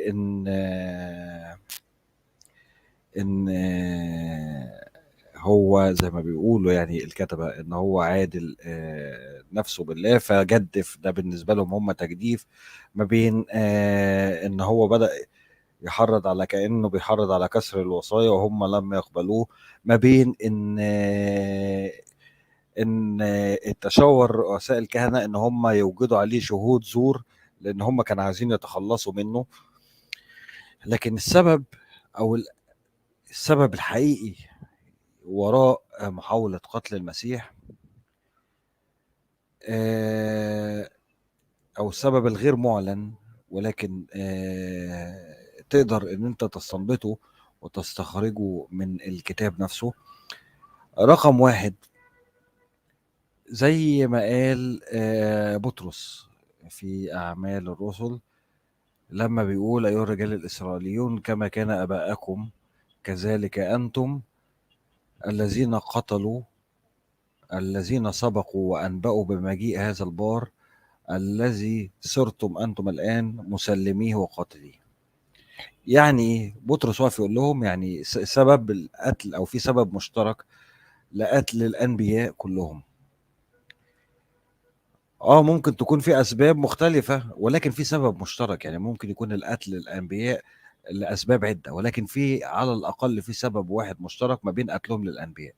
ان هو زي ما بيقولوا يعني الكتبة ان هو عادل نفسه بالله فجدف، ده بالنسبة لهم هم تجديف. ما بين ان هو بدأ يحرض على كأنه بيحرض على كسر الوصايا وهم لم يقبلوه. ما بين ان التشاور رؤساء الكهنة ان هم يوجدوا عليه شهود زور لان هم كانوا عايزين يتخلصوا منه. لكن السبب او السبب الحقيقي وراء محاولة قتل المسيح او السبب الغير معلن، ولكن تقدر ان انت تستنبطه وتستخرجه من الكتاب نفسه. رقم 1 زي ما قال بطرس في أعمال الرسل لما بيقول أيها الرجال الإسرائيليون كما كان آباءكم كذلك أنتم الذين قتلوا الذين سبقوا وأنبأوا بمجيء هذا البار الذي صرتم أنتم الآن مسلميه وقاتليه. يعني بطرس واقف يقول لهم يعني سبب القتل أو في سبب مشترك لقتل الأنبياء كلهم. ممكن تكون في أسباب مختلفة ولكن في سبب مشترك، يعني ممكن يكون القتل الأنبياء لأسباب عدة، ولكن في على الأقل في سبب واحد مشترك ما بين قتلهم للأنبياء،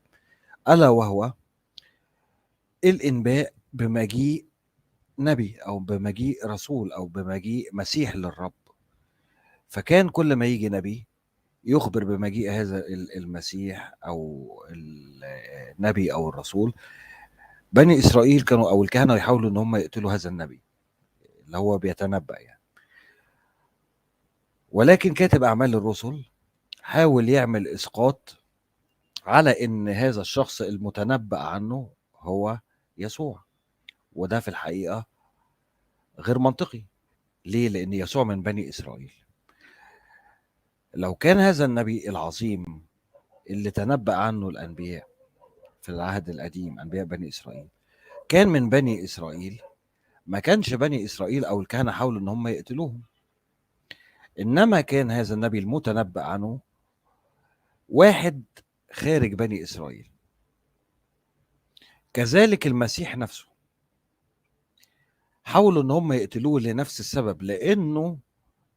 ألا وهو الإنباء بمجيء نبي أو بمجيء رسول أو بمجيء مسيح للرب. فكان كل ما يجي نبي يخبر بمجيء هذا المسيح أو النبي أو الرسول، بني إسرائيل كانوا أو الكهنة يحاولوا إن هم يقتلوا هذا النبي اللي هو بيتنبأ يعني. ولكن كاتب أعمال الرسل حاول يعمل إسقاط على إن هذا الشخص المتنبأ عنه هو يسوع، وده في الحقيقة غير منطقي. ليه؟ لأن يسوع من بني إسرائيل. لو كان هذا النبي العظيم اللي تنبأ عنه الأنبياء في العهد القديم أنبياء بني إسرائيل كان من بني إسرائيل، ما كانش بني إسرائيل أو الكهنة حاولوا إن هم يقتلوهم، إنما كان هذا النبي المتنبأ عنه واحد خارج بني إسرائيل. كذلك المسيح نفسه حاولوا إن هم يقتلوه لنفس السبب، لأنه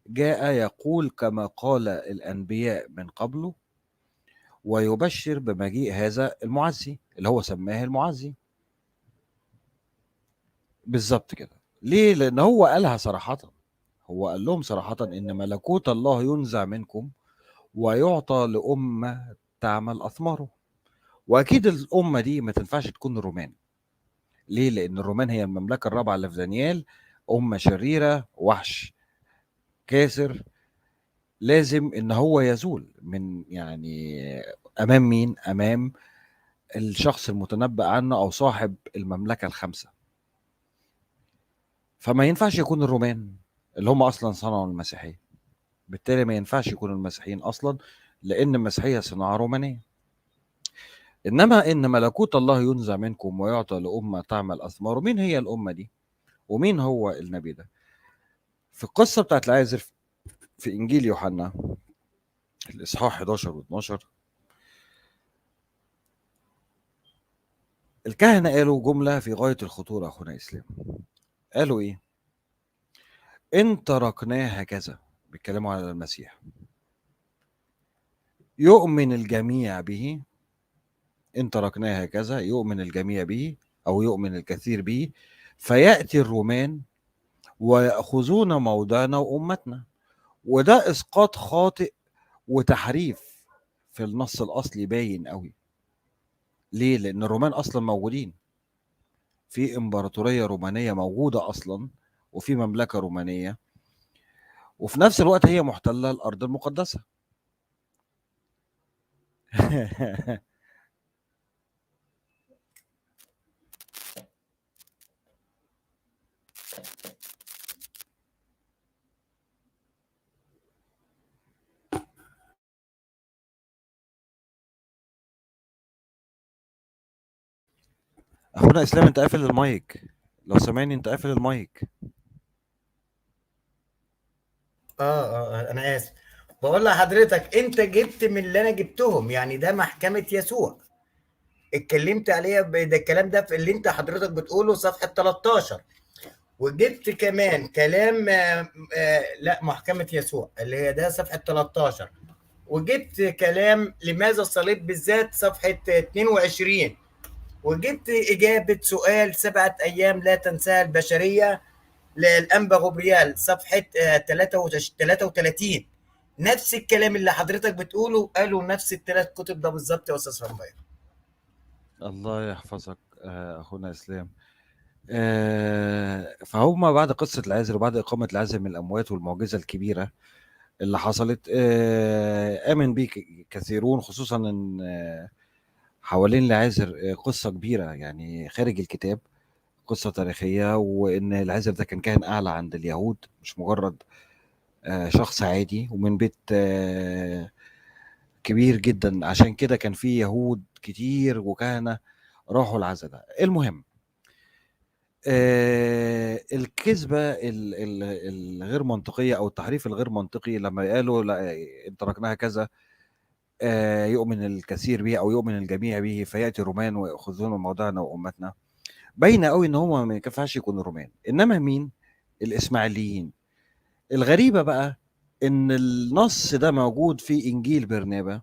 جاء يقول كما قال الأنبياء من قبله، ويبشر بمجيء هذا المعزي اللي هو سماه المعزي. بالظبط كده. ليه؟ لأن هو قالها صراحة، هو قال لهم صراحة إن ملكوت الله ينزع منكم ويعطى لأمة تعمل أثماره. وأكيد الأمة دي ما تنفعش تكون الرومان. ليه؟ لأن الرومان هي المملكة الرابعة اللي في دانيال، أمة شريرة، وحش كاسر، لازم إن هو يزول من يعني أمام مين؟ أمام الشخص المتنبأ عنه أو صاحب المملكة الخمسة. فما ينفعش يكون الرومان اللي هم أصلا صنعوا المسيحية، بالتالي ما ينفعش يكونوا المسيحيين أصلا، لأن المسيحية صناعة رومانية. إنما إن ملكوت الله ينزع منكم ويعطى لأمة تعمل أثماره. مين هي الأمة دي؟ ومين هو النبي ده؟ في القصة بتاعت العازر في إنجيل يوحنا الإصحاح 11 و12، الكهنة قالوا جملة في غاية الخطورة أخونا إسلام. قالوا إيه؟ إن تركناه هكذا، بيتكلموا على المسيح، يؤمن الجميع به. إن تركناه هكذا يؤمن الجميع به أو يؤمن الكثير به، فيأتي الرومان ويأخذون موضعنا وأمتنا. وده إسقاط خاطئ وتحريف في النص الأصلي باين قوي. ليه؟ لأن الرومان أصلا موجودين، في إمبراطورية رومانية موجودة أصلا، وفي مملكة رومانية، وفي نفس الوقت هي محتلة الأرض المقدسة. أخونا إسلام أنت قافل المايك، لو سامعني أنت قافل المايك. انا اسف. بقول لحضرتك انت جبت من اللي انا جبتهم، يعني ده محكمة يسوع اتكلمت عليها ده الكلام ده في اللي انت حضرتك بتقوله صفحة 13. وجبت كمان كلام لا، محكمة يسوع اللي هي ده صفحة 13. وجبت كلام لماذا الصليب بالذات صفحة 22. وجبت إجابة سؤال 7 أيام لا تنساها البشرية للأنبا غبريال صفحة 33. نفس الكلام اللي حضرتك بتقوله قالوا نفس ال3 كتب ده بالظبط يا أستاذ رمضان. الله يحفظك أخونا إسلام. فهم بعد قصة العازر وبعد إقامة العازر من الأموات والمعجزة الكبيرة اللي حصلت، آمن بيه كثيرون، خصوصا إن حوالين العازر قصة كبيرة يعني خارج الكتاب، قصة تاريخية، وإن العازر ده كان كاهن أعلى عند اليهود، مش مجرد شخص عادي ومن بيت كبير جدا. عشان كده كان في يهود كتير وكهنة راحوا العزا ده. المهم الكذبة الغير منطقية أو التحريف الغير منطقي لما قالوا لا إن تركناها كذا يؤمن الكثير به أو يؤمن الجميع به فيأتي الرومان ويأخذون موضعنا وأمتنا. باينة قوي إن هم ما ينفعش يكونوا رومان، إنما مين؟ الإسماعيليين. الغريبة بقى إن النص ده موجود في إنجيل برنابا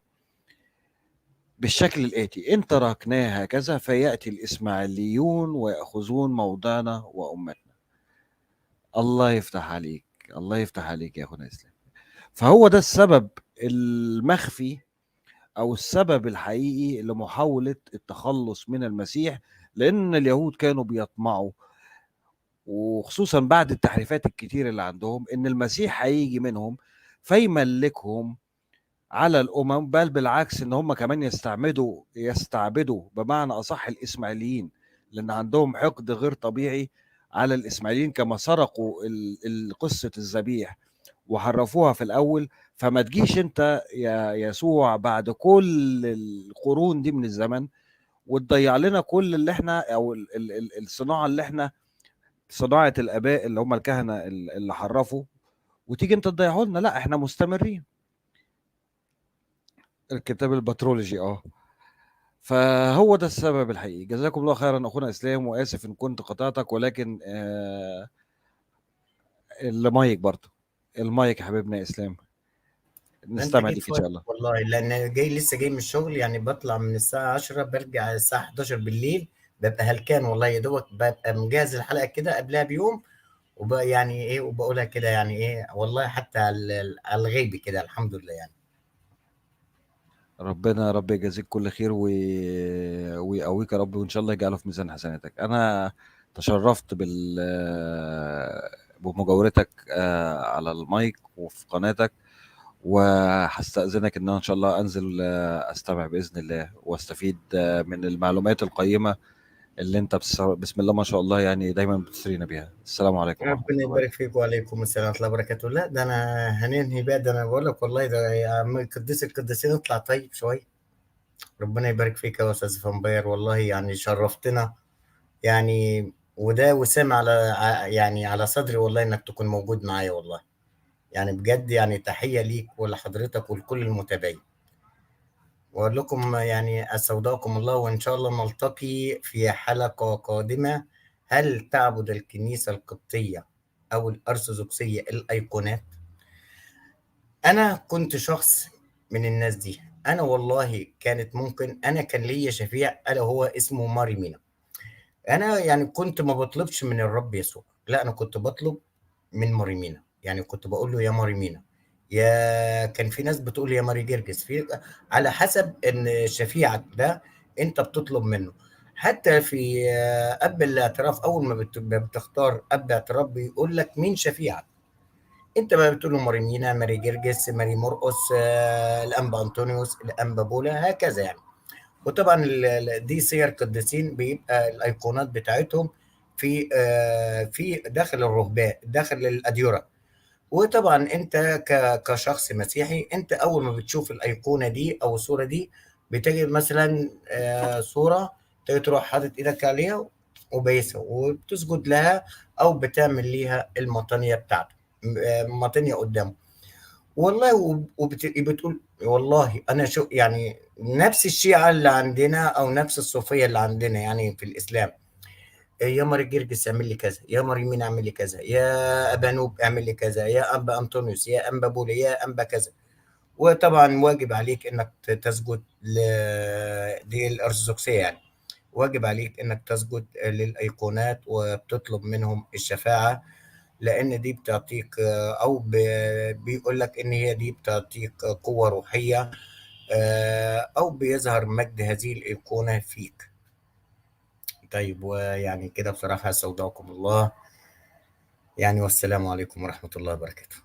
بالشكل الآتي: إن تركناها هكذا فيأتي الإسماعيليون ويأخذون موضعنا وأمتنا. الله يفتح عليك، الله يفتح عليك يا أخونا إسلام. فهو ده السبب المخفي أو السبب الحقيقي لمحاولة التخلص من المسيح، لأن اليهود كانوا بيطمعوا، وخصوصا بعد التحريفات الكتير اللي عندهم، إن المسيح هيجي منهم فيملكهم على الأمم، بل بالعكس إن هم كمان يستعبدوا بمعنى أصح الإسماعيليين، لأن عندهم حقد غير طبيعي على الإسماعيليين، كما سرقوا قصة الذبيح وحرفوها في الأول. فما تجيش أنت يا يسوع بعد كل القرون دي من الزمن وتضيع لنا كل اللي احنا، او الصناعه اللي احنا، صناعه الاباء اللي هم الكهنه اللي حرفوا، وتيجي انت تضيعه لنا. لا، احنا مستمرين. الكتاب البترولوجي، اه. فهو ده السبب الحقيقي. جزاكم الله خيرا اخونا اسلام، واسف ان كنت قطعتك، ولكن المايك برضه، المايك يا حبيبنا يا اسلام، انت نستمع جيت ليك في ان شاء وقت الله. والله، لان لسه جاي من الشغل، يعني بطلع من الساعه 10 برجع الساعه 11 بالليل. ببقى هلكان والله، يا دوبك ببقى مجهز الحلقه كده قبلها بيوم، وبقى يعني ايه، وبقولها كده يعني ايه والله، حتى على الغيب كده الحمد لله يعني. ربنا يا رب يجازيك كل خير ويقويك يا رب، وان شاء الله يجعله في ميزان حسناتك. انا تشرفت بمجاورتك على المايك وفي قناتك، وهستأذنك ان أنا ان شاء الله انزل استمع باذن الله، واستفيد من المعلومات القيمة اللي انت بسم الله ما شاء الله يعني دايما بتسرينا بيها. السلام عليكم ورحمة ربنا الله يبارك وبركاته. فيك، وعليكم السلام ورحمه الله وبركاته. لا ده انا هننهي بقى، ده انا بقول لك والله، ده يا عم قديس القديسين اطلع طيب شويه. ربنا يبارك فيك يا استاذ فامباير، والله يعني شرفتنا يعني. وده وسام على يعني على صدري والله انك تكون موجود معايا والله. يعني بجد يعني تحية ليك ولحضرتك ولكل المتابعين. واقول لكم يعني استودعكم الله، وان شاء الله نلتقي في حلقة قادمة. هل تعبد الكنيسة القبطية او الارثوذكسية الايقونات؟ انا كنت شخص من الناس دي. انا والله كانت ممكن، انا كان ليا شفيع الا هو اسمه ماري مينا. انا يعني كنت ما بطلبش من الرب يسوع، لا انا كنت بطلب من ماريمينا. يعني كنت بقول له يا ماريمينا، يا كان في ناس بتقول يا ماري جرجس، في على حسب ان شفيعك ده انت بتطلب منه. حتى في اب الاعتراف، اول ما بتختار اب اعتراف بيقول لك مين شفيعك. انت بقى بتقول له ماريمينا، ماري جرجس، ماري مرقس، الانبا انطونيوس، الانبا بولا، هكذا يعني. وطبعا دي سير قديسين بيبقى الايقونات بتاعتهم في في داخل الرهبان، داخل الاديره. وطبعا انت كشخص مسيحي، انت اول ما بتشوف الايقونه دي او الصوره دي، بتجد مثلا صوره، تروح حاطط ايدك عليها وبايسها وبتسجد لها، او بتعمل ليها المطانيه بتاعته، مطانيه قدامه. والله وبتقول والله انا شو يعني، نفس الشيعة اللي عندنا او نفس الصوفية اللي عندنا يعني في الاسلام. يا ماري جرجس اعمل لي كذا، يا ماري مين اعمل لي كذا، يا ابا نوب اعمل لي كذا، يا انبا انطونيوس، يا انبا بولي، يا انبا كذا. وطبعا واجب عليك انك تسجد دي الارثوذكسية يعني. واجب عليك انك تسجد للايقونات وبتطلب منهم الشفاعة، لان دي بتعطيك او بيقول لك ان هي دي بتعطيك قوة روحية، او بيظهر مجد هذه الايقونة فيك. طيب ويعني كده بصراحة استودعكم الله يعني، والسلام عليكم ورحمة الله وبركاته.